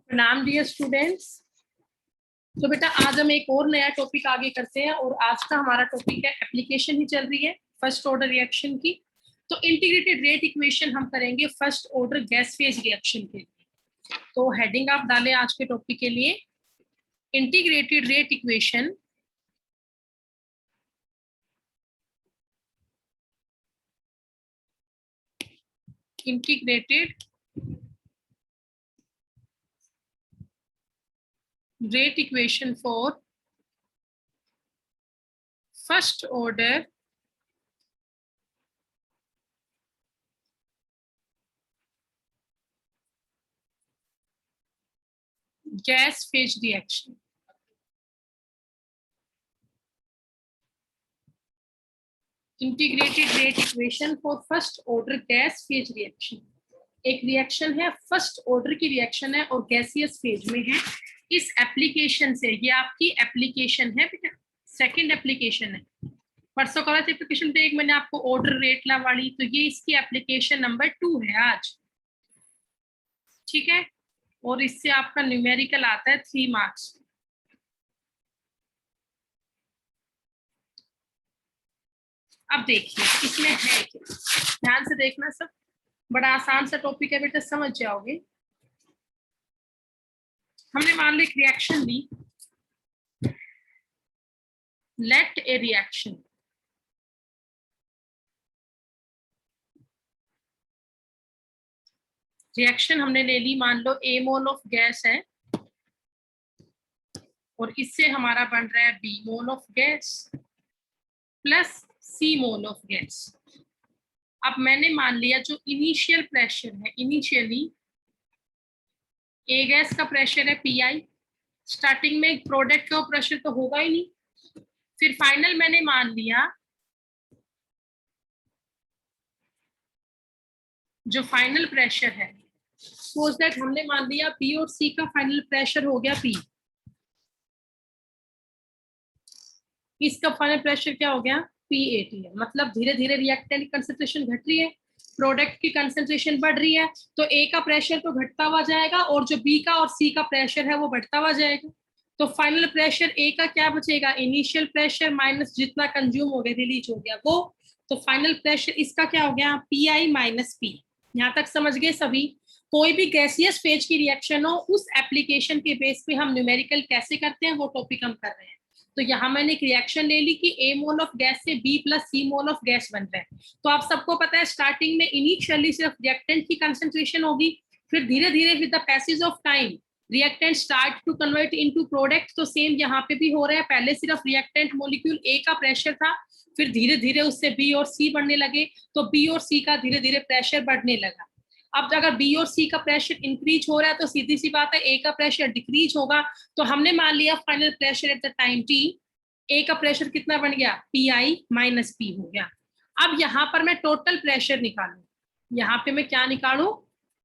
प्रणाम dear students. तो बेटा आज हम एक और नया टॉपिक आगे करते हैं और आज का हमारा टॉपिक है एप्लीकेशन ही चल रही है फर्स्ट ऑर्डर रिएक्शन की। तो इंटीग्रेटेड रेट इक्वेशन हम करेंगे first order gas phase reaction के लिए। तो हेडिंग आप डालें आज के टॉपिक के लिए integrated rate equation integrated rate equation for first order gas phase reaction। Integrated rate equation for first order gas phase reaction. एक रिएक्शन है, फर्स्ट ऑर्डर की रिएक्शन है और गैसियस फेज में है। इस एप्लीकेशन से, ये आपकी एप्लीकेशन है बेटा, सेकंड एप्लीकेशन है। परसों का एप्लीकेशन पे एक मैंने आपको ऑर्डर रेट ला वाली, तो ये इसकी एप्लीकेशन नंबर 2 है आज, ठीक है। और इससे आपका न्यूमेरिकल आता है 3 मार्क्स। अब देखिए इसमें है क्या, ध्यान से देखना, सब बड़ा आसान सा टॉपिक है बेटा, समझ जाओगे। हमने मान लो एक रिएक्शन ली, लेट ए रिएक्शन हमने ले ली, मान लो A मोल ऑफ गैस है और इससे हमारा बन रहा है B mole of gas plus C mole of gas. अब मैंने मान लिया जो इनिशियल प्रेशर है, इनिशियली A गैस का प्रेशर है PI, स्टार्टिंग में प्रोडक्ट का प्रेशर तो होगा ही नहीं। फिर फाइनल मैंने मान लिया जो फाइनल प्रेशर है, सपोज दैट हमने मान लिया B और C का फाइनल प्रेशर हो गया P, इसका फाइनल प्रेशर क्या हो गया P80 है। मतलब धीरे धीरे रिएक्टेंट की कंसंट्रेशन घट रही है, प्रोडक्ट की कंसंट्रेशन बढ़ रही है, तो A का प्रेशर तो घटता हुआ जाएगा और जो B का और C का प्रेशर है वो बढ़ता हुआ जाएगा। तो फाइनल प्रेशर A का क्या बचेगा, इनिशियल प्रेशर माइनस जितना कंज्यूम हो गया, रिलीज हो गया वो, तो फाइनल प्रेशर इसका क्या हो गया PI माइनस P। यहाँ तक समझ गए सभी। कोई भी गैसियस फेज की रिएक्शन हो, उस एप्लीकेशन के बेस पे हम न्यूमेरिकल कैसे करते हैं वो टॉपिक हम कर रहे हैं। तो यहाँ मैंने एक रिएक्शन ले ली कि A मोल ऑफ गैस से B plus C mole of gas बन रहा है। तो आप सबको पता है स्टार्टिंग में इनिशियली सिर्फ रिएक्टेंट की कंसंट्रेशन होगी, फिर धीरे धीरे with the passage of time reactant start to convert into product. तो सेम यहाँ पे भी हो रहा है, पहले सिर्फ रिएक्टेंट मॉलिक्यूल A का प्रेशर था, फिर धीरे धीरे उससे B और C बढ़ने लगे, तो B और C का धीरे धीरे प्रेशर बढ़ने लगा। अब अगर B और C का प्रेशर इंक्रीज हो रहा है तो सीधी सी बात है A का प्रेशर डिक्रीज होगा। तो हमने मान लिया final pressure at the time T, A का प्रेशर कितना बन गया PI माइनस P हो गया। अब यहाँ पर मैं टोटल प्रेशर निकालू, यहाँ पे मैं क्या निकालू,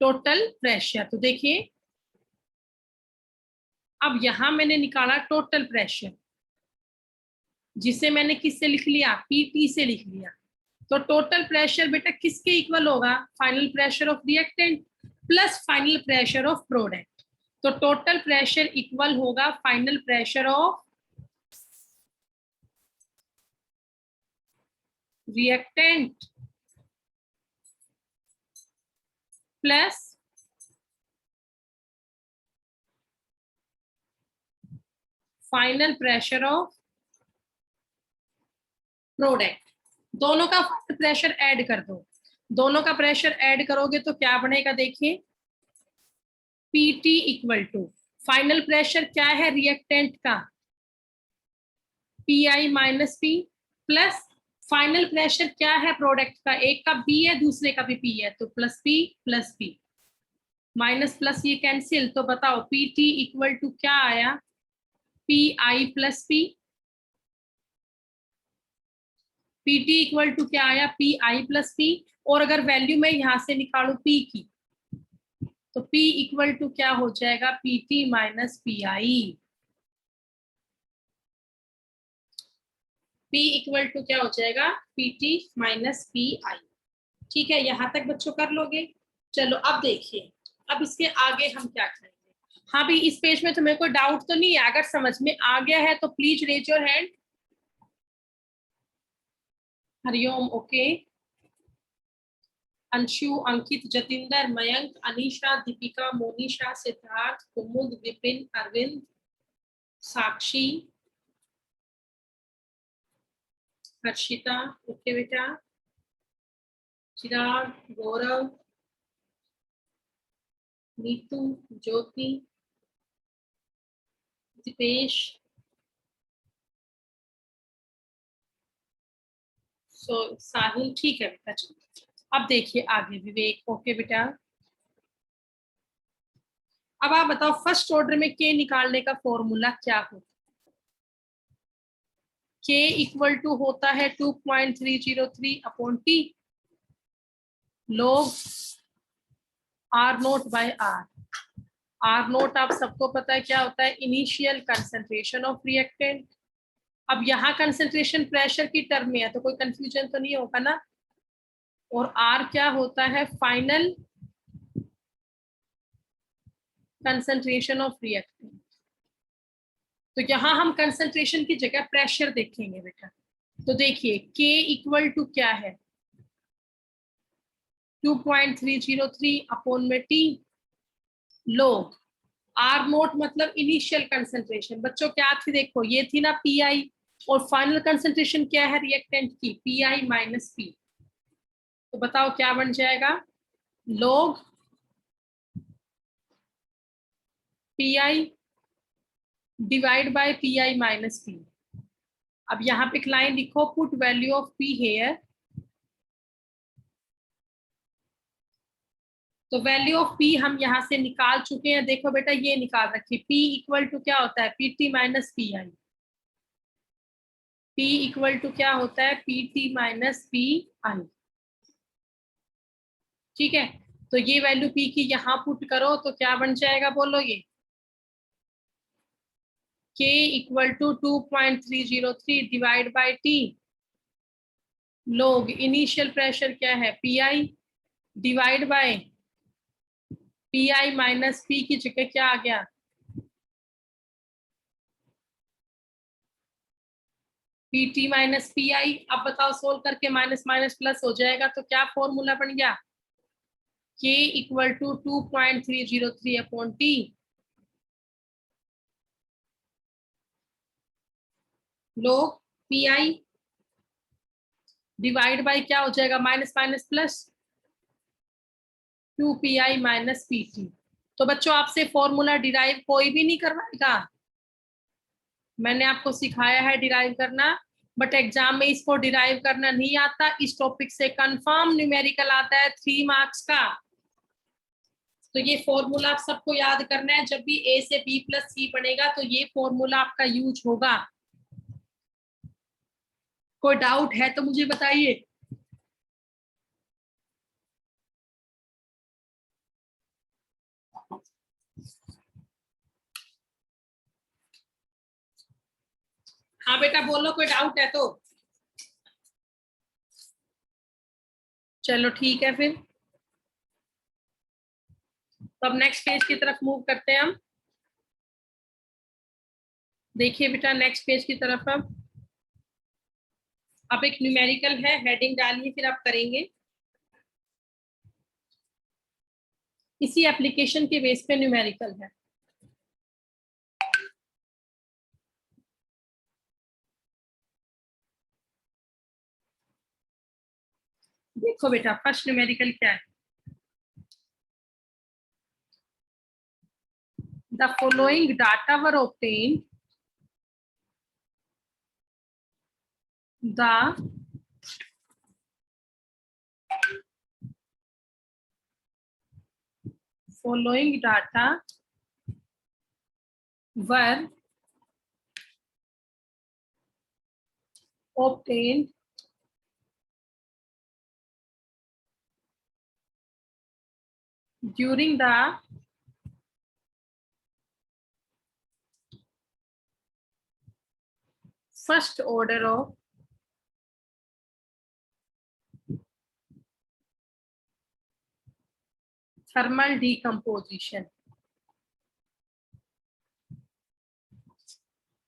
टोटल प्रेशर। तो देखिए अब यहाँ मैंने निकाला टोटल प्रेशर, जिसे मैंने किससे लिख लिया, PT से लिख लिया। तो टोटल प्रेशर बेटा किसके इक्वल होगा, final pressure of reactant plus final pressure of product. तो टोटल प्रेशर इक्वल होगा final pressure of reactant plus final pressure of product. दोनों का प्रेशर ऐड कर दो, दोनों का प्रेशर ऐड करोगे तो क्या बनेगा, देखिए PT equal to final pressure क्या है रिएक्टेंट का PI minus P plus final pressure क्या है प्रोडक्ट का, एक का B है दूसरे का भी P है, तो प्लस P माइनस प्लस ये कैंसिल। तो बताओ PT इक्वल टू क्या आया, PI plus P। PT equal to क्या आया PI प्लस P। और अगर वैल्यू मैं यहां से निकालू P की, तो P इक्वल टू क्या हो जाएगा PT minus PI। P equal to क्या हो जाएगा PT माइनस PI। ठीक है, यहां तक बच्चों कर लोगे। चलो अब देखिए, अब इसके आगे हम क्या करेंगे। हाँ भी इस पेज में तुम्हें कोई डाउट तो नहीं है? अगर समझ में आ गया है तो please raise your hand. Hariom okay. Anshu, Ankit, Jatinder, Mayank, Anisha, Deepika, Monisha, Siddharth, Kumud, Vipin, Arvind, Sakshi, Harshita okay बेटा, चिराग, गौरव, नीतू, ज्योति, दीपेश, साहिल, ठीक है बेटा चलो। अब देखिए आगे, विवेक ओके बेटा। अब आप बताओ फर्स्ट ऑर्डर में के निकालने का फॉर्मूला क्या होता है? के इक्वल टू होता है 2.303 upon t log R naught by R. R naught आप सबको पता है क्या होता है? Initial concentration of reactant. अब यहाँ कंसंट्रेशन प्रेशर की टर्म में है तो कोई कंफ्यूजन तो नहीं होगा ना। और आर क्या होता है? Final concentration of reactant. तो यहाँ हम कंसंट्रेशन की जगह प्रेशर देखेंगे बेटा। तो देखिए के इक्वल टू क्या है? 2.303 अपॉन में टी लोग आर नोट मतलब इनिशियल कंसंट्रेशन। बच्चों क्या थी? देखो ये थी ना पी आई, और फाइनल कंसंट्रेशन क्या है रिएक्टेंट की? P I minus P. तो बताओ क्या बन जाएगा? Log P I divide by P I minus P. अब यहाँ पे एक लाइन लिखो, put value of P here. तो वैल्यू ऑफ पी हम यहाँ से निकाल चुके हैं। देखो बेटा ये निकाल रखिए, पी इक्वल टू क्या होता है? P T minus P I. P equal to क्या होता है? P T minus P I. ठीक है, तो ये वैल्यू पी की यहाँ पुट करो तो क्या बन जाएगा बोलो? ये K equal to 2.303 divide by T log initial pressure क्या है? P I divide by P I minus P की जगह क्या आ गया? P T minus P I. अब बताओ सोल्व करके माइनस माइनस प्लस हो जाएगा तो क्या फॉर्मूला बन गया? के इक्वल टू 2.303 अपॉन टी लोग पी आई डिवाइड बाई क्या हो जाएगा? Minus minus plus 2 P I minus P T. तो बच्चों आपसे फॉर्मूला डिराइव कोई भी नहीं करवाएगा। मैंने आपको सिखाया है डिराइव करना, बट एग्जाम में इसको डिराइव करना नहीं आता। इस टॉपिक से कंफर्म न्यूमेरिकल आता है 3 मार्क्स का। तो ये फॉर्मूला आप सबको याद करना है। जब भी ए से बी प्लस सी बनेगा तो ये फॉर्मूला आपका यूज होगा। कोई डाउट है तो मुझे बताइए। हाँ बेटा बोलो, कोई डाउट है तो। चलो ठीक है फिर, तो अब नेक्स्ट पेज की तरफ मूव करते हैं हम। देखिए बेटा नेक्स्ट पेज की तरफ अब एक न्यूमेरिकल है, हेडिंग डालिए फिर आप करेंगे। इसी एप्लीकेशन के बेस पे न्यूमेरिकल है। देखो बेटा फर्स्ट न्यूमेरिकल क्या है? The following data were obtained the following data were obtained during the first order of thermal decomposition।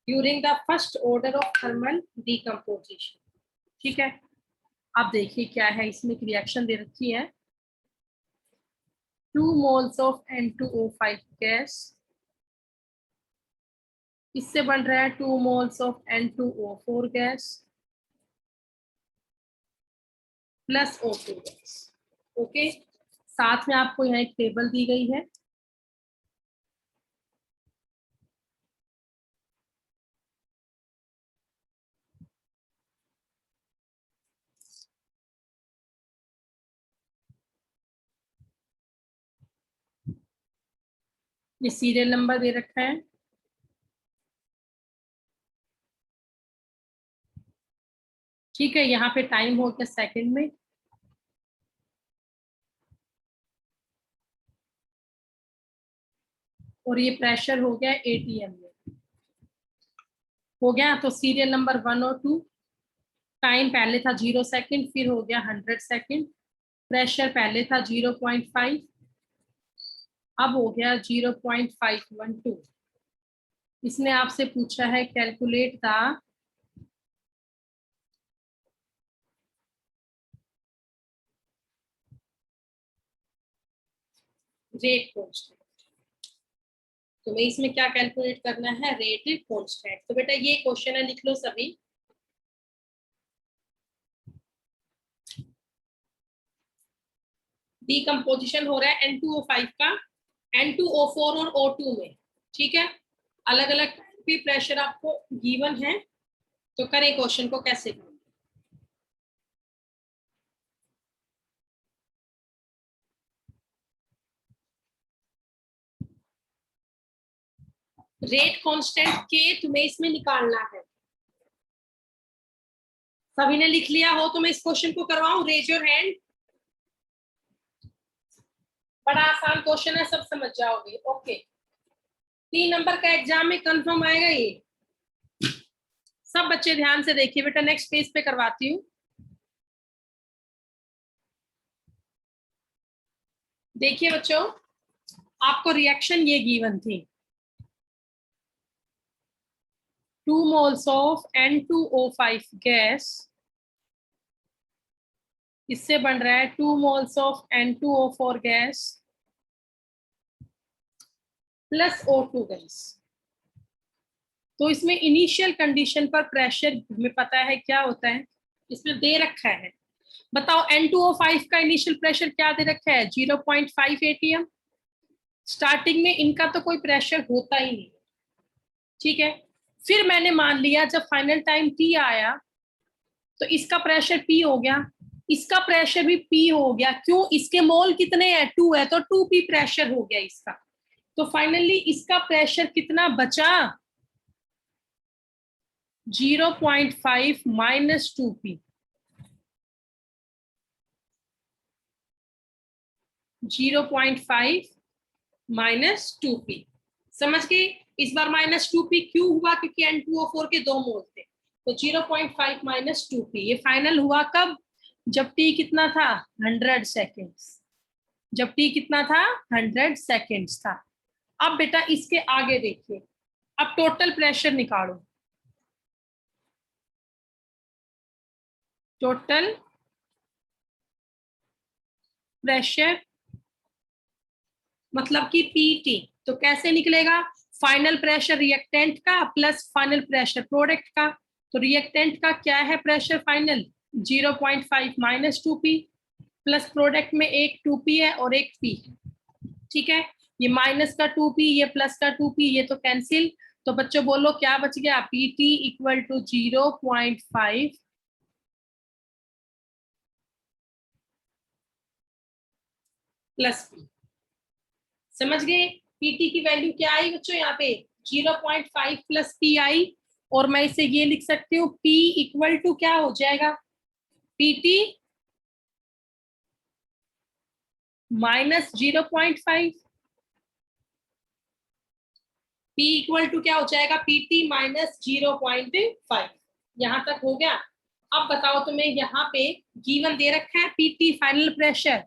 During the first order of thermal decomposition. ठीक है, आप देखिए क्या है, इसमें एक रिएक्शन दे रखी है, 2 moles ऑफ N2O5 गैस, इससे बन रहा है 2 moles of N2O4 gas plus O2 gas. Okay, साथ में आपको यहाँ एक टेबल दी गई है। ये सीरियल नंबर दे रखा है, ठीक है, यहाँ पे टाइम हो गया सेकंड में, और ये प्रेशर हो गया ATM में। हो गया, तो सीरियल नंबर 1 और 2, टाइम पहले था 0 सेकंड, फिर हो गया 100 सेकंड, प्रेशर पहले था 0.5, अब हो गया 0.512। इसने आपसे पूछा है कैलकुलेट द रेट कांस्टेंट। तुम्हें इसमें क्या कैलकुलेट करना है, रेट कांस्टेंट। तो बेटा ये क्वेश्चन है, लिख लो सभी। डिकम्पोजिशन हो रहा है N2O5 का N2O4 और O2 में, ठीक है, अलग अलग भी प्रेशर आपको गिवन है, तो करें क्वेश्चन को कैसे करें। रेट कांस्टेंट के तुम्हें इसमें निकालना है। सभी ने लिख लिया हो तो मैं इस क्वेश्चन को करवाऊं, रेज योर हैंड। बड़ा आसान क्वेश्चन है, सब समझ जाओगे। ओके, 3 नंबर का एग्जाम में कंफर्म आएगा ये। सब बच्चे ध्यान से देखिए बेटा, नेक्स्ट पेज पे करवाती हूँ। देखिए बच्चों, आपको रिएक्शन ये गिवन थी, 2 moles ऑफ N2O5 गैस, इससे बन रहा है 2 moles of N2O4 gas plus O2 gas. तो इसमें इनिशियल कंडीशन पर प्रेशर हमें पता है क्या होता है, इसमें दे रखा है। बताओ N2O5 का इनिशियल प्रेशर क्या दे रखा है, 0.5 ATM। स्टार्टिंग में इनका तो कोई प्रेशर होता ही नहीं, ठीक है। फिर मैंने मान लिया जब फाइनल टाइम T आया तो इसका प्रेशर P हो गया, इसका प्रेशर भी P हो गया। क्यों, इसके मोल कितने हैं, 2 है, तो 2P प्रेशर हो गया इसका। तो फाइनली इसका प्रेशर कितना बचा, 0.5 माइनस 2P, 0.5 माइनस 2P। समझ गए। इस बार माइनस 2P क्यों हुआ, क्योंकि N2O4 के 2 मोल थे, तो 0.5 माइनस 2P। ये फाइनल हुआ कब, जब T कितना था, 100 सेकेंड्स। जब T कितना था, 100 सेकेंड्स था। अब बेटा इसके आगे देखिए, अब टोटल प्रेशर निकालो। टोटल प्रेशर मतलब कि पीटी, तो कैसे निकलेगा, फाइनल प्रेशर रिएक्टेंट का प्लस फाइनल प्रेशर प्रोडक्ट का। तो रिएक्टेंट का क्या है pressure final, 0.5 minus 2P, plus product में एक 2P है और एक P है, ठीक है। ये माइनस का 2P, ये प्लस का 2P, ये तो कैंसिल। तो बच्चों बोलो क्या बच गया, PT equal to 0.5 plus P। समझ गए, PT की वैल्यू क्या आई बच्चों, यहाँ पे 0.5 प्लस P आई। और मैं इसे ये लिख सकती हूँ, P इक्वल टू क्या हो जाएगा, PT minus 0.5, P equal to क्या हो जाएगा, PT माइनस 0.5। यहां तक हो गया। अब बताओ तुम्हें यहाँ पे गिवन दे रखा है PT फाइनल प्रेशर।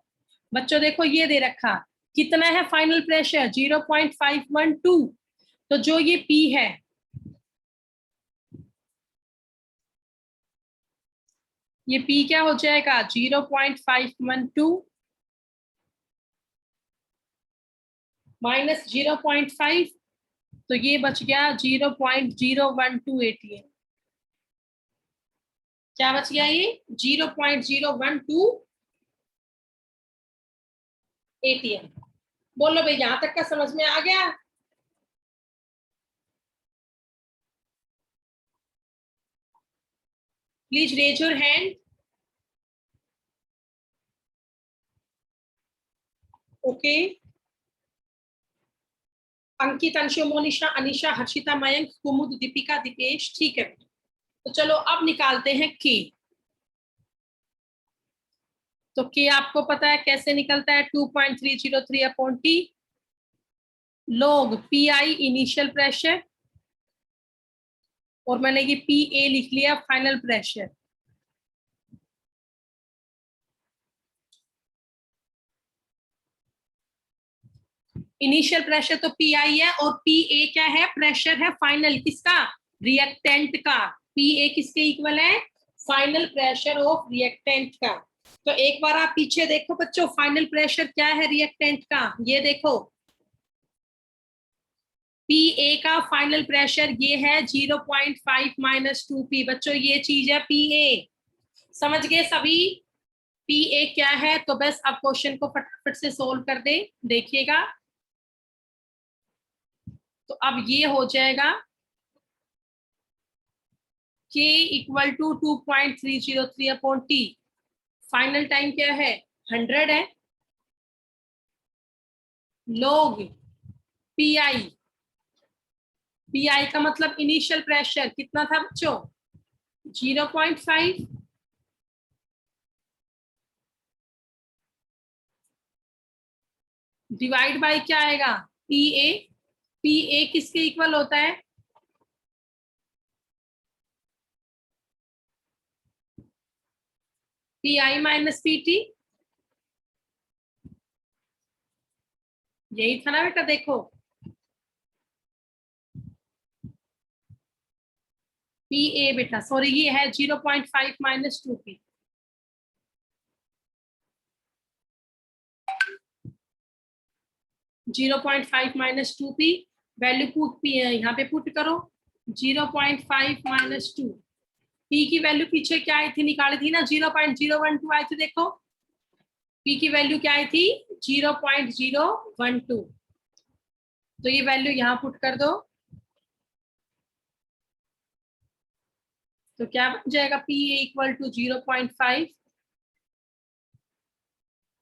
बच्चों देखो ये दे रखा, कितना है फाइनल प्रेशर, 0.512। तो जो ये P है ये P क्या हो जाएगा 0.512 माइनस 0.5, तो ये बच गया 0.012 ATM। क्या बच गया ये 0.012 ATM। बोलो भाई यहां तक का समझ में आ गया? Please raise your hand. Okay, Ankit, Anshu, Monisha, Anisha, Harshita, Mayank, Kumud, Deepika, Deepesh, ठीक है। तो चलो अब निकालते हैं के। तो के आपको पता है कैसे निकलता है 2.303 अपॉन टी लोग पी आई इनिशियल प्रेशर, और मैंने ये पी ए लिख लिया फाइनल प्रेशर। इनिशियल प्रेशर तो पी आई है, और पी ए क्या है, प्रेशर है फाइनल किसका, रिएक्टेंट का। पी ए किसके इक्वल है, फाइनल प्रेशर ऑफ रिएक्टेंट का। तो एक बार आप पीछे देखो बच्चों, फाइनल प्रेशर क्या है रिएक्टेंट का, ये देखो पी ए का फाइनल प्रेशर ये है 0.5 माइनस 2 पी। बच्चों ये चीज है पी ए, समझ गए सभी? पी ए क्या है, तो बस अब क्वेश्चन को फटाफट से सोल्व कर दे, देखिएगा। तो अब ये हो जाएगा K equal to 2.303 upon T. Final time क्या है 100 है, लोग पी आई, पी आई का मतलब इनिशियल प्रेशर कितना था बच्चों 0.5, डिवाइड बाय क्या आएगा पी ए। पी ए किसके इक्वल होता है, P I minus P T. यही था ना बेटा, देखो पी ए बेटा, सॉरी ये है 0.5 minus 2 P. 0.5 minus 2 P, value put P यहाँ पे पुट करो 0.5 माइनस 2। पी की वैल्यू पीछे क्या आई थी, निकाली थी ना 0.012 आई थी, देखो पी की वैल्यू क्या आई थी 0.012। तो ये वैल्यू यहाँ पुट कर दो, तो क्या बन जाएगा P equal to 0.5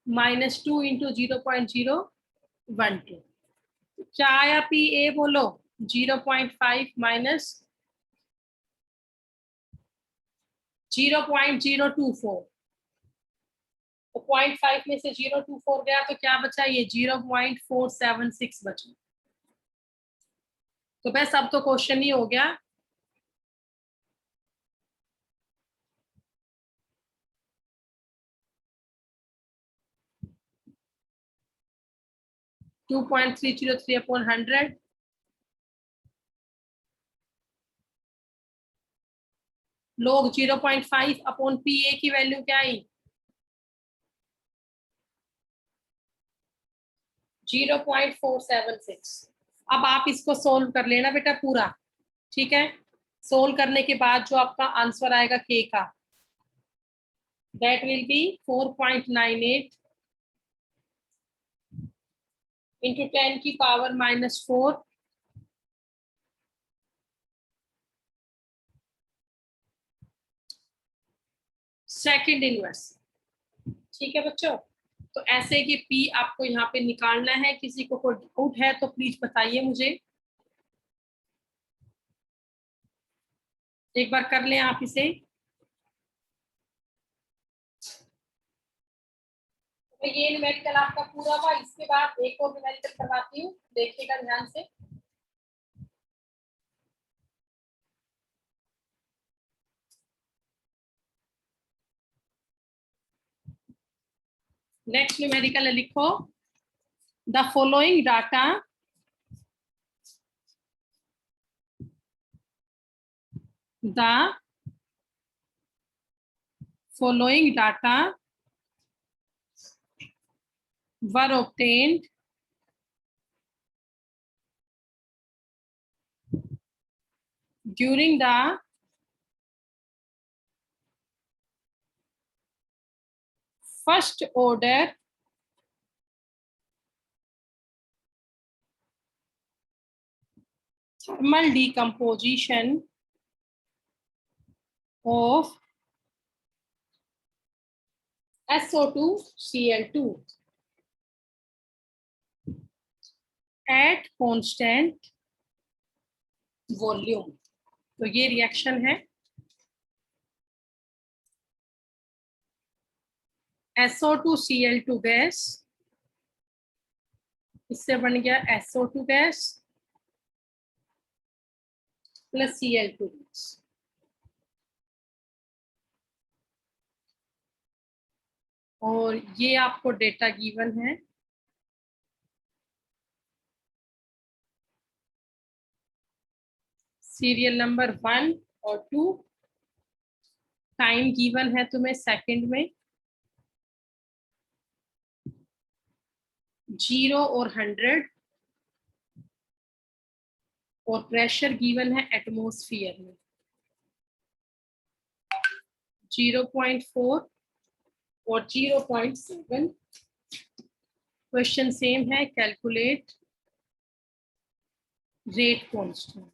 minus 2 into 0.012। क्या आया पी ए बोलो 0.5 माइनस 0.024। तो 0.5 में से 0.24 गया तो क्या बचा, ये 0.476 बचा। तो बस अब तो क्वेश्चन ही हो गया। टू 2.303 अपॉन 100 लोग 0.5 अपॉन पी ए की वैल्यू क्या आई 0.476। अब आप इसको सोल्व कर लेना बेटा पूरा, ठीक है। सोल्व करने के बाद जो आपका आंसर आएगा के का, दैट विल बी 4.98 इंटू 10 की पावर -4 सेकंड इनवर्स। ठीक है बच्चों, तो ऐसे कि पी आपको यहाँ पे निकालना है। किसी को कोई डाउट है तो प्लीज बताइए मुझे, एक बार कर लें आप इसे। तो ये न्यूमेरिकल आपका पूरा हुआ, इसके बाद एक और न्यूमेरिकल करवाती हूँ, देखिएगा ध्यान से। नेक्स्ट न्यूमेरिकल लिखो, the following data the following data were obtained during the first order thermal decomposition of SO2 Cl2 at constant volume. तो ये रिएक्शन है SO2 Cl2 गैस, इससे बन गया SO2 gas plus Cl2 gas. और ये आपको डेटा गिवन है, सीरियल नंबर 1 और 2, टाइम गिवन है तुम्हें सेकंड में, 0 और 100, और प्रेशर गिवन है एटमॉस्फेयर में 0.4 और 0.7। क्वेश्चन सेम है, calculate rate constant,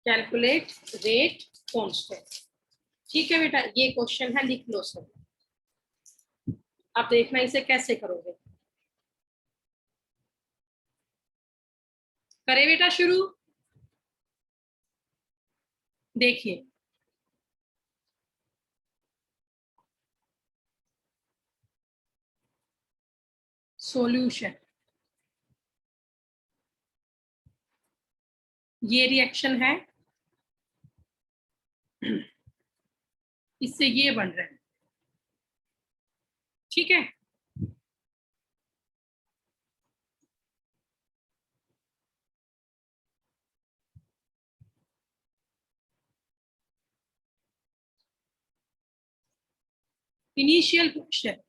calculate rate constant. ठीक है बेटा, ये क्वेश्चन है, लिख लो सब। अब देखना इसे कैसे करोगे। करे बेटा शुरू। देखिए सॉल्यूशन, ये रिएक्शन है, इससे ये बन रहा है। ठीक है, इनिशियल प्रेशर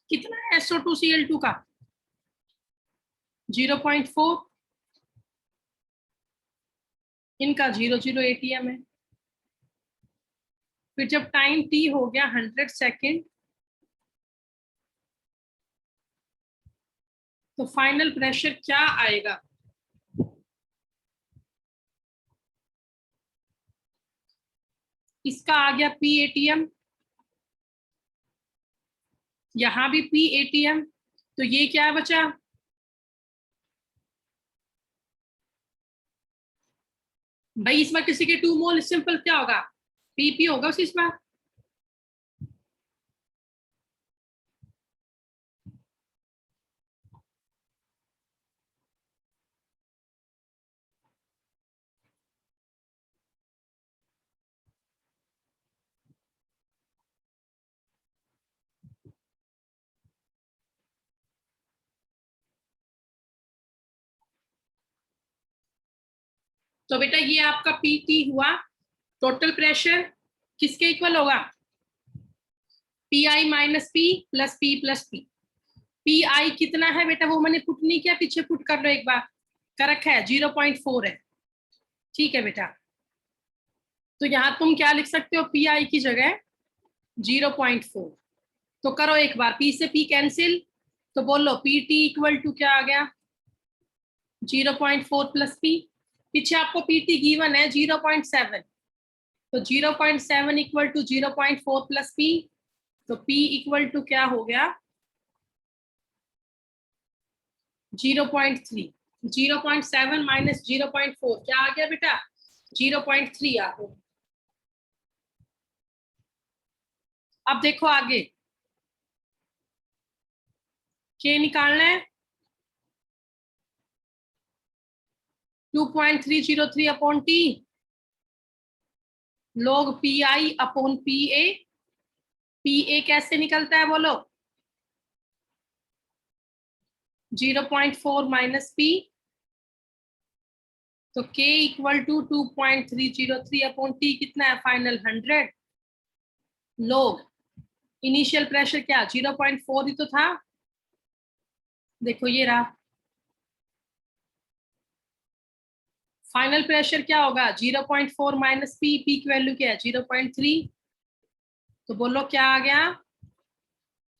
कितना है SO2 Cl2 का, 0.4, इनका 0.0 ATM है। फिर जब टाइम T हो गया 100 सेकेंड, तो फाइनल प्रेशर क्या आएगा, इसका आ गया P ATM, यहां भी P ATM, तो ये क्या बचा, भाई इस बार किसी के 2 मोल, सिंपल क्या होगा, PP होगा उसी इस बार। तो बेटा ये आपका PT हुआ, टोटल प्रेशर किसके इक्वल होगा, PI minus P plus P plus P। PI कितना है बेटा, वो मैंने पुट नहीं किया, पीछे पुट कर लो एक बार, कर रखा है 0.4 है। ठीक है बेटा, तो यहां तुम क्या लिख सकते हो, PI की जगह 0.4। तो करो एक बार, P से P कैंसिल, तो बोलो PT इक्वल टू क्या आ गया, 0.4 प्लस P। पीछे आपको PT गिवन है 0.7, तो 0.7 इक्वल टू 0.4 प्लस P, तो P इक्वल टू क्या हो गया, 0.3। 0.7 माइनस 0.4 क्या आ गया बेटा, 0.3 आ गया। अब देखो आगे K निकालना है, 2.303 upon T log PI upon PA। PA कैसे निकलता है बोलो, 0.4 माइनस P तो K equal to 2.303 upon T कितना है फाइनल 100 लोग इनिशियल प्रेशर क्या 0.4 ही तो था। देखो ये रहा फाइनल प्रेशर क्या होगा 0.4 माइनस पी, पी की वैल्यू क्या है 0.3। तो बोलो क्या आ गया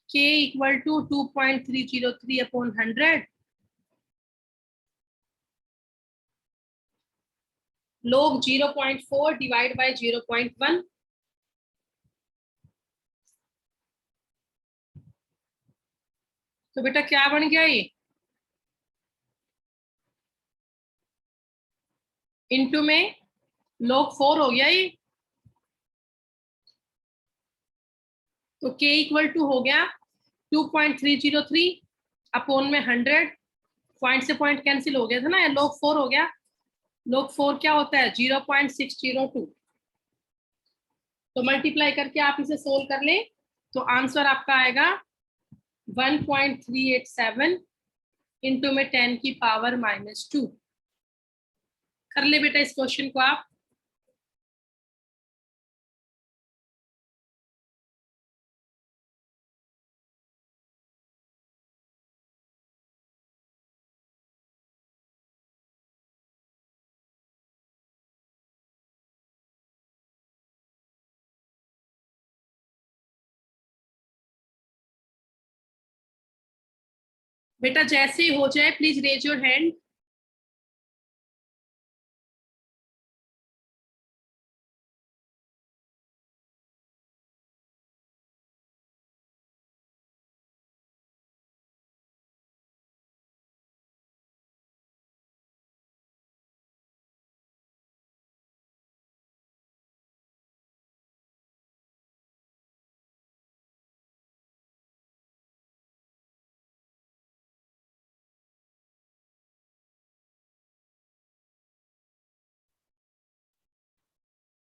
K इक्वल टू 2.303 अपॉन 100 लोग 0.4 डिवाइड बाय 0.1। तो बेटा क्या बन गया ये इनटू में log 4 हो गया ये। तो K इक्वल टू हो गया 2.303 अपॉन में 100 पॉइंट से पॉइंट कैंसिल हो गया था ना या log 4 हो गया। log 4 क्या होता है 0.602। तो मल्टीप्लाई करके आप इसे सोल्व कर ले तो आंसर आपका आएगा 1.387 इंटू में 10 की पावर -2। कर ले बेटा इस क्वेश्चन को आप। बेटा जैसे ही हो जाए please raise your hand.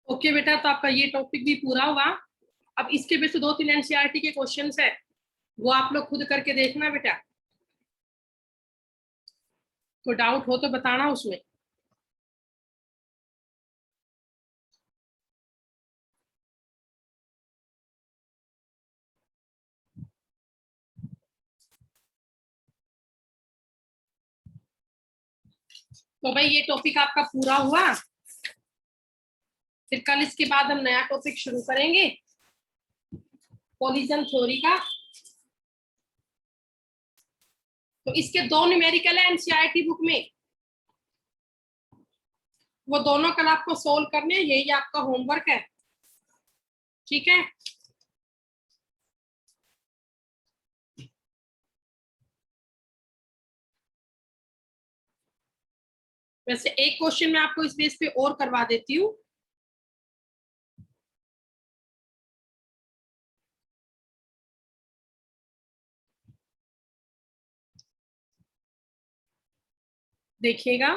Okay बेटा तो आपका ये टॉपिक भी पूरा हुआ। अब इसके बेस पे 2-3 एनसीईआरटी के क्वेश्चंस है वो आप लोग खुद करके देखना बेटा। तो डाउट हो तो बताना उसमें। तो भाई ये टॉपिक आपका पूरा हुआ। फिर कल इसके बाद हम नया टॉपिक शुरू करेंगे कोलिजन थ्योरी का। तो इसके 2 न्यूमेरिकल है एनसीईआरटी बुक में वो दोनों कल आपको सोल्व करने हैं, यही आपका होमवर्क है। ठीक है वैसे एक क्वेश्चन मैं आपको इस बेस पे और करवा देती हूँ। देखिएगा